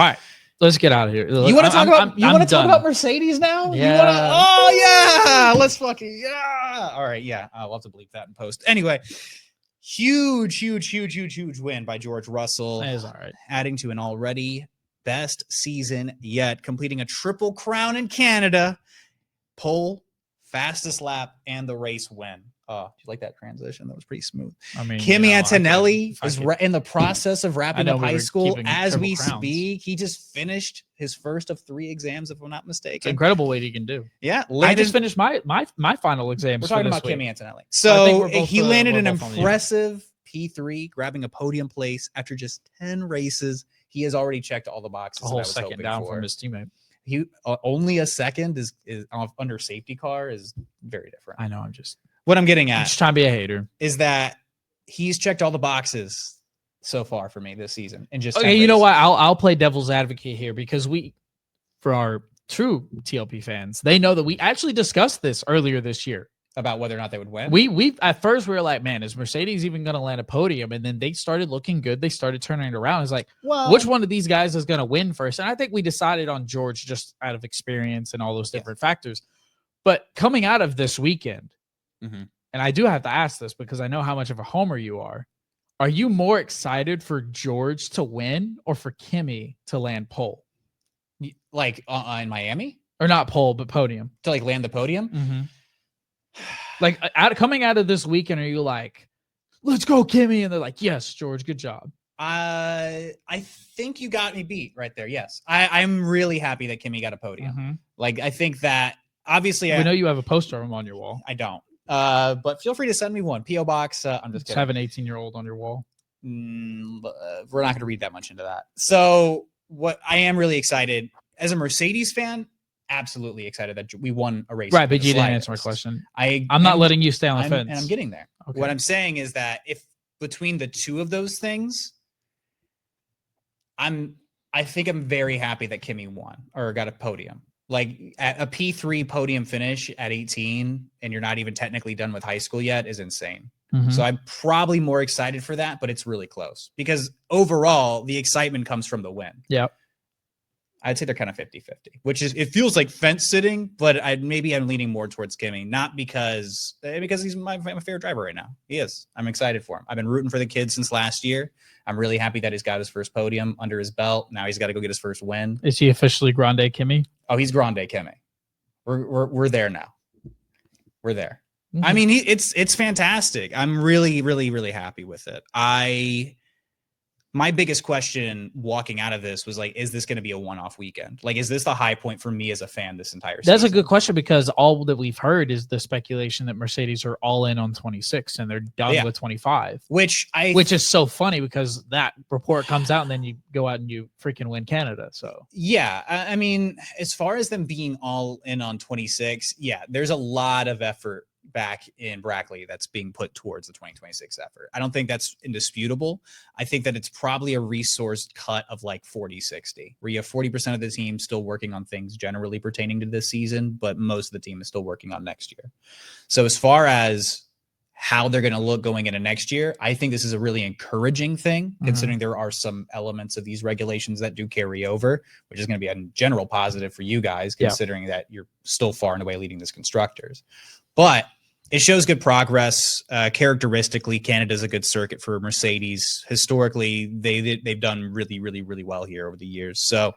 All right, let's get out of here. You want to talk about? You want to talk about Mercedes now? Yeah. Oh yeah. Let's fucking yeah. All right. Yeah. I'll have to bleep that in post. Anyway, huge win by George Russell. That is all right. Adding to an already best season yet, completing a triple crown in Canada, pole, fastest lap, and the race win. Oh, do you like that transition? That was pretty smooth. I mean, KimiAntonelli is in the process of wrapping up high school as we speak. He just finished his first of 3 exams, if I'm not mistaken. It's an incredible what he can do. Yeah, I just finished my final exams. We're talking about KimiAntonelli. So he landed an impressive P3, grabbing a podium place after just 10 races. He has already checked all the boxes. A whole second down from his teammate. He only a second is under safety car is very different. I know. What I'm getting at, I'm just trying to be a hater, is that he's checked all the boxes so far for me this season. And just okay, you know what? I'll play devil's advocate here because for our true TLP fans, they know that we actually discussed this earlier this year about whether or not they would win. We at first we were like, man, is Mercedes even going to land a podium? And then they started looking good. They started turning it around. It's like, well, which one of these guys is going to win first? And I think we decided on George just out of experience and all those different factors. But coming out of this weekend, and I do have to ask this because I know how much of a homer you are you more excited for George to win or for Kimi to land pole? Like in Miami? Or not pole, but podium. To like land the podium? Like coming out of this weekend, are you like, let's go, Kimi? And they're like, yes, George, good job. I think you got me beat right there. Yes. I'm really happy that Kimi got a podium. Like, I think that obviously we know you have a poster of him on your wall. I don't. But feel free to send me one. P.O. Box. I'm just kidding. Have an 18-year-old on your wall. We're not going to read that much into that. So what I am really excited as a Mercedes fan, absolutely excited that we won a race. Right, but you didn't answer my question. I'm not letting you stay on the fence. And I'm getting there. Okay. What I'm saying is that if between the two of those things, I think I'm very happy that Kimi won or got a podium. Like a P3 podium finish at 18 and you're not even technically done with high school yet is insane. So I'm probably more excited for that, but it's really close because overall the excitement comes from the win. Yep. I'd say they're kind of 50-50, which is, it feels like fence sitting, but I'm leaning more towards Kimi, not because he's my favorite driver right now. He is. I'm excited for him. I've been rooting for the kid since last year. I'm really happy that he's got his first podium under his belt. Now he's got to go get his first win. Is he officially Grande Kimi? Oh, he's Grande Kimi. We're there now. We're there. I mean, it's fantastic. I'm really, really, really happy with it. My biggest question walking out of this was like, is this going to be a one-off weekend? Like, is this the high point for me as a fan this entire season? That's a good question because all that we've heard is the speculation that Mercedes are all in on 26 and they're done with 25. Which is so funny because that report comes out and then you go out and you freaking win Canada. So yeah, I mean, as far as them being all in on 26, yeah, there's a lot of effort back in Brackley that's being put towards the 2026 effort. I don't think that's indisputable. I think that it's probably a resource cut of like 40-60, where you have 40% of the team still working on things generally pertaining to this season, but most of the team is still working on next year. So as far as how they're going to look going into next year, I think this is a really encouraging thing, considering there are some elements of these regulations that do carry over, which is going to be a general positive for you guys, considering that you're still far and away leading this constructors. But it shows good progress. Characteristically, Canada's a good circuit for Mercedes. Historically, they've done really, really, really well here over the years. So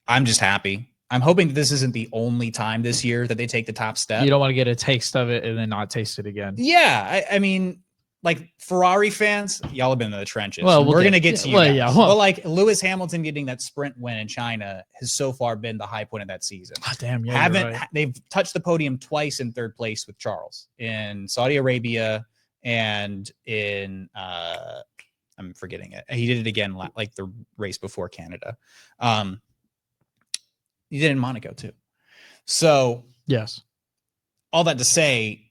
I'm just happy. I'm hoping that this isn't the only time this year that they take the top step. You don't want to get a taste of it and then not taste it again. Yeah, I mean, like Ferrari fans, y'all have been in the trenches. Well, we're going to get to you guys. Yeah, but like Lewis Hamilton getting that sprint win in China has so far been the high point of that season. Oh, damn, yeah, they've touched the podium twice in third place with Charles in Saudi Arabia and in I'm forgetting it. He did it again like the race before Canada. He did it in Monaco too. So yes, all that to say,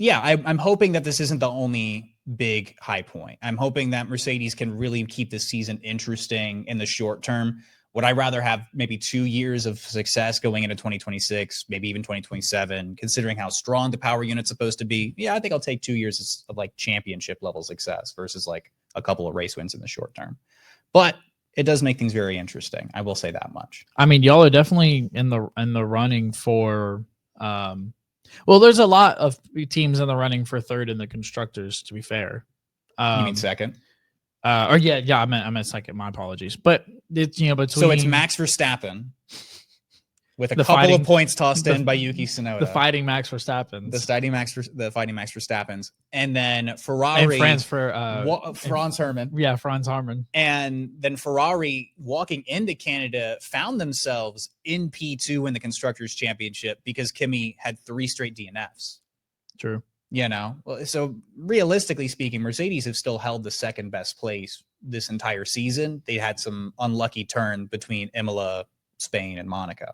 yeah, I'm hoping that this isn't the only big high point. I'm hoping that Mercedes can really keep this season interesting in the short term. Would I rather have maybe 2 years of success going into 2026, maybe even 2027, considering how strong the power unit's supposed to be? Yeah, I think I'll take 2 years of like championship level success versus like a couple of race wins in the short term. But it does make things very interesting. I will say that much. I mean, y'all are definitely in the running for. Well, there's a lot of teams in the running for third in the constructors. To be fair, You mean second? Or yeah, I meant second. My apologies, but it's between. So it's Max Verstappen with a The couple fighting- of points tossed in by Yuki Tsunoda. the fighting Max Verstappen, the fighting Max Verstappens, and then Ferrari and Franz Hermann. Yeah, Franz Harmon. And then Ferrari, walking into Canada, found themselves in P2 in the Constructors' Championship because Kimi had 3 straight DNFs. True. Well, so realistically speaking, Mercedes have still held the second best place this entire season. They had some unlucky turn between Imola, Spain, and Monaco.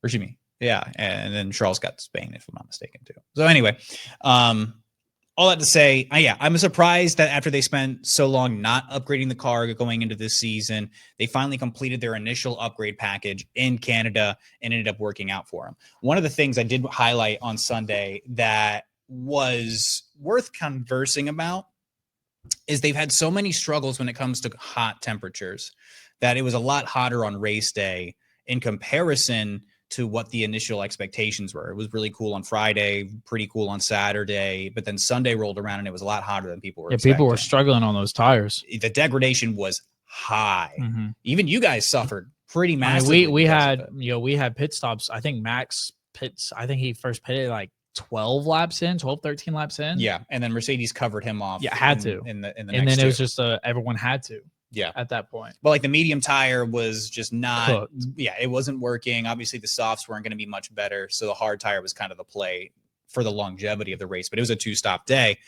Or excuse me. Yeah. And then Charles got Spain, if I'm not mistaken, too. So anyway, all that to say, I'm surprised that after they spent so long not upgrading the car going into this season, they finally completed their initial upgrade package in Canada and ended up working out for them. One of the things I did highlight on Sunday that was worth conversing about is they've had so many struggles when it comes to hot temperatures that it was a lot hotter on race day in comparison to what the initial expectations were. It was really cool on Friday, pretty cool on Saturday, but then Sunday rolled around and it was a lot hotter than people were expecting. People were struggling on those tires. The degradation was high. Mm-hmm. Even you guys suffered pretty massively. We had pit stops. I think Max pits. I think he first pitted like 13 laps in. Yeah, and then Mercedes covered him off. Yeah, had to. In the and then it was just everyone had to. Yeah, at that point. But like the medium tire was just not. Cooked. Yeah, it wasn't working. Obviously, the softs weren't going to be much better, so the hard tire was kind of the play for the longevity of the race. But it was a 2-stop day.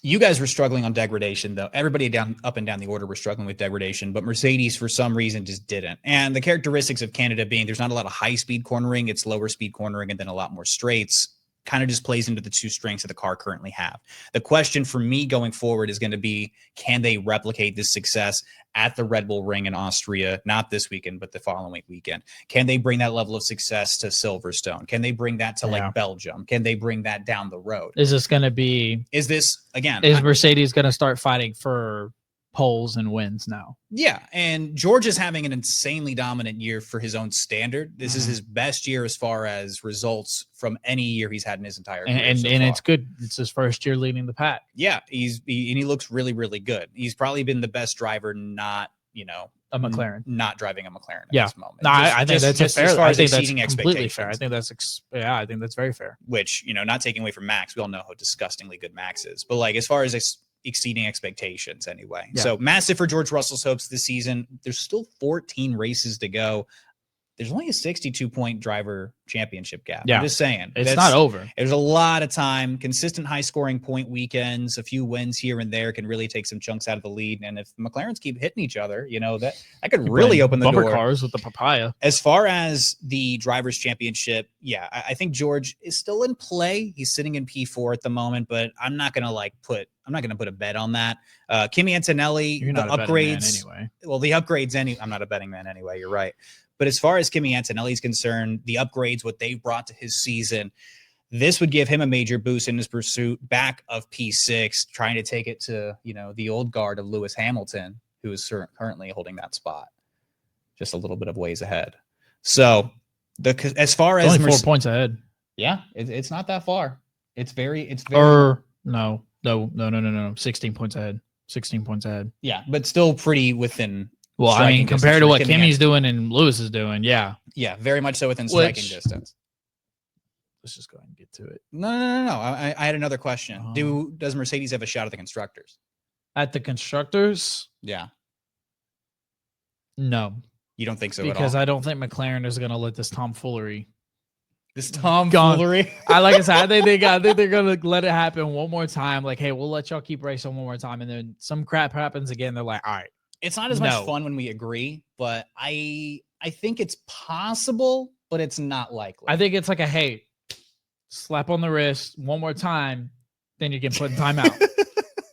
You guys were struggling on degradation, though. Everybody up and down the order were struggling with degradation, but Mercedes, for some reason, just didn't. And the characteristics of Canada being there's not a lot of high-speed cornering, it's lower-speed cornering, and then a lot more straights, kind of just plays into the 2 strengths that the car currently have. The question for me going forward is going to be, can they replicate this success at the Red Bull Ring in Austria, not this weekend, but the following weekend? Can they bring that level of success to Silverstone? Can they bring that to like Belgium? Can they bring that down the road? Is this going to be, is Mercedes going to start fighting for poles and wins now? Yeah, and George is having an insanely dominant year for his own standard. This is his best year as far as results from any year he's had in his entire career. And it's good. It's his first year leading the pack. Yeah, he looks really, really good. He's probably been the best driver, not a McLaren, not driving a McLaren at this moment. No, I think that's fair. As far I as think that's exceeding completely fair. I expectations. think I think that's very fair. Which not taking away from Max, we all know how disgustingly good Max is. But like as far as exceeding expectations anyway. Yeah. So massive for George Russell's hopes this season. There's still 14 races to go. There's only a 62-point driver championship gap. Yeah. I'm just saying. It's not over. There's a lot of time. Consistent high-scoring point weekends, a few wins here and there can really take some chunks out of the lead. And if McLarens keep hitting each other, that could really open the bumper door. Cars with the papaya. As far as the drivers' championship, I think George is still in play. He's sitting in P4 at the moment, but I'm not gonna put a bet on that. KimiAntonelli, You're not the a upgrades anyway. Well, the upgrades I'm not a betting man anyway. You're right. But as far as KimiAntonelli is concerned, the upgrades, what they've brought to his season, this would give him a major boost in his pursuit back of P6, trying to take it to, the old guard of Lewis Hamilton, who is currently holding that spot just a little bit of ways ahead. So as far as only 4 points ahead. Yeah, it's not that far. It's very no. 16 points ahead. 16 points ahead. Yeah, but still pretty within. Well, I mean, compared to what Kimi's doing and Lewis is doing, yeah, very much so within striking distance. Let's just go ahead and get to it. No. I had another question. Does Mercedes have a shot at the constructors? At the constructors? Yeah. No. You don't think so because at all? I don't think McLaren is going to let this tomfoolery. Like I said, I think they're going to let it happen one more time. Like, hey, we'll let y'all keep racing one more time. And then some crap happens again. They're like, all right. It's not as much fun when we agree, but I think it's possible, but it's not likely. I think it's like hey, slap on the wrist one more time, then you get put in timeout.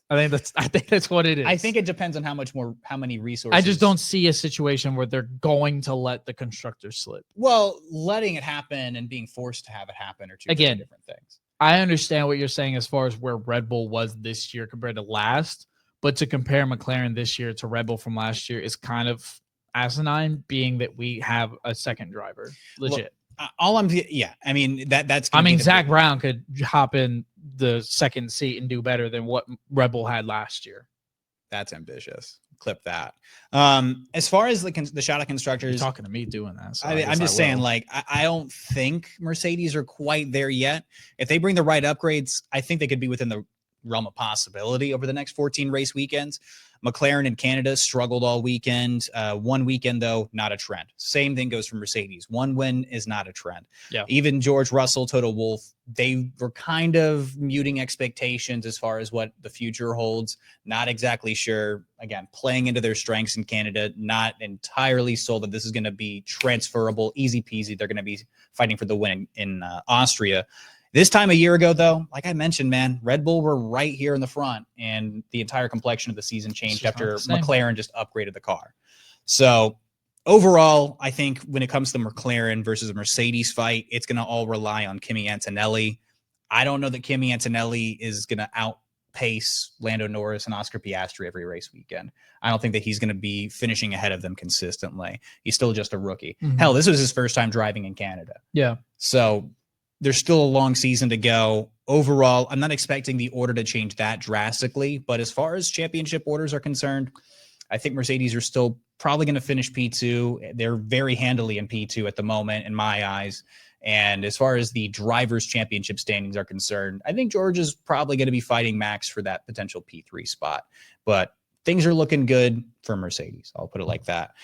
I think that's what it is. I think it depends on how many resources. I just don't see a situation where they're going to let the constructors slip. Well, letting it happen and being forced to have it happen are two different things. I understand what you're saying as far as where Red Bull was this year compared to last. But to compare McLaren this year to Red Bull from last year is kind of asinine, being that we have a second driver. Legit. I mean, that's I mean, Zach Brown could hop in the second seat and do better than what Red Bull had last year. That's ambitious. Clip that. As far as the shot of constructors, you're talking to me doing that. So I'm just saying, like, I don't think Mercedes are quite there yet. If they bring the right upgrades, I think they could be within the realm of possibility over the next 14 race weekends. McLaren in Canada struggled all weekend. One weekend, though, not a trend. Same thing goes for Mercedes. One win is not a trend. Yeah. Even George Russell, Toto Wolff, they were kind of muting expectations as far as what the future holds. Not exactly sure. Again, playing into their strengths in Canada, not entirely sold that this is going to be transferable, easy peasy. They're going to be fighting for the win in Austria. This time a year ago, though, like I mentioned, man, Red Bull were right here in the front, and the entire complexion of the season changed after McLaren just upgraded the car. So overall, I think when it comes to the McLaren versus a Mercedes fight, it's going to all rely on KimiAntonelli. I don't know that KimiAntonelli is going to outpace Lando Norris and Oscar Piastri every race weekend. I don't think that he's going to be finishing ahead of them consistently. He's still just a rookie. Mm-hmm. Hell, this was his first time driving in Canada. Yeah. So there's still a long season to go. Overall, I'm not expecting the order to change that drastically, but as far as championship orders are concerned, I think Mercedes are still probably going to finish P2. They're very handily in P2 at the moment, in my eyes. And as far as the drivers' championship standings are concerned, I think George is probably going to be fighting Max for that potential P3 spot. But things are looking good for Mercedes. I'll put it like that.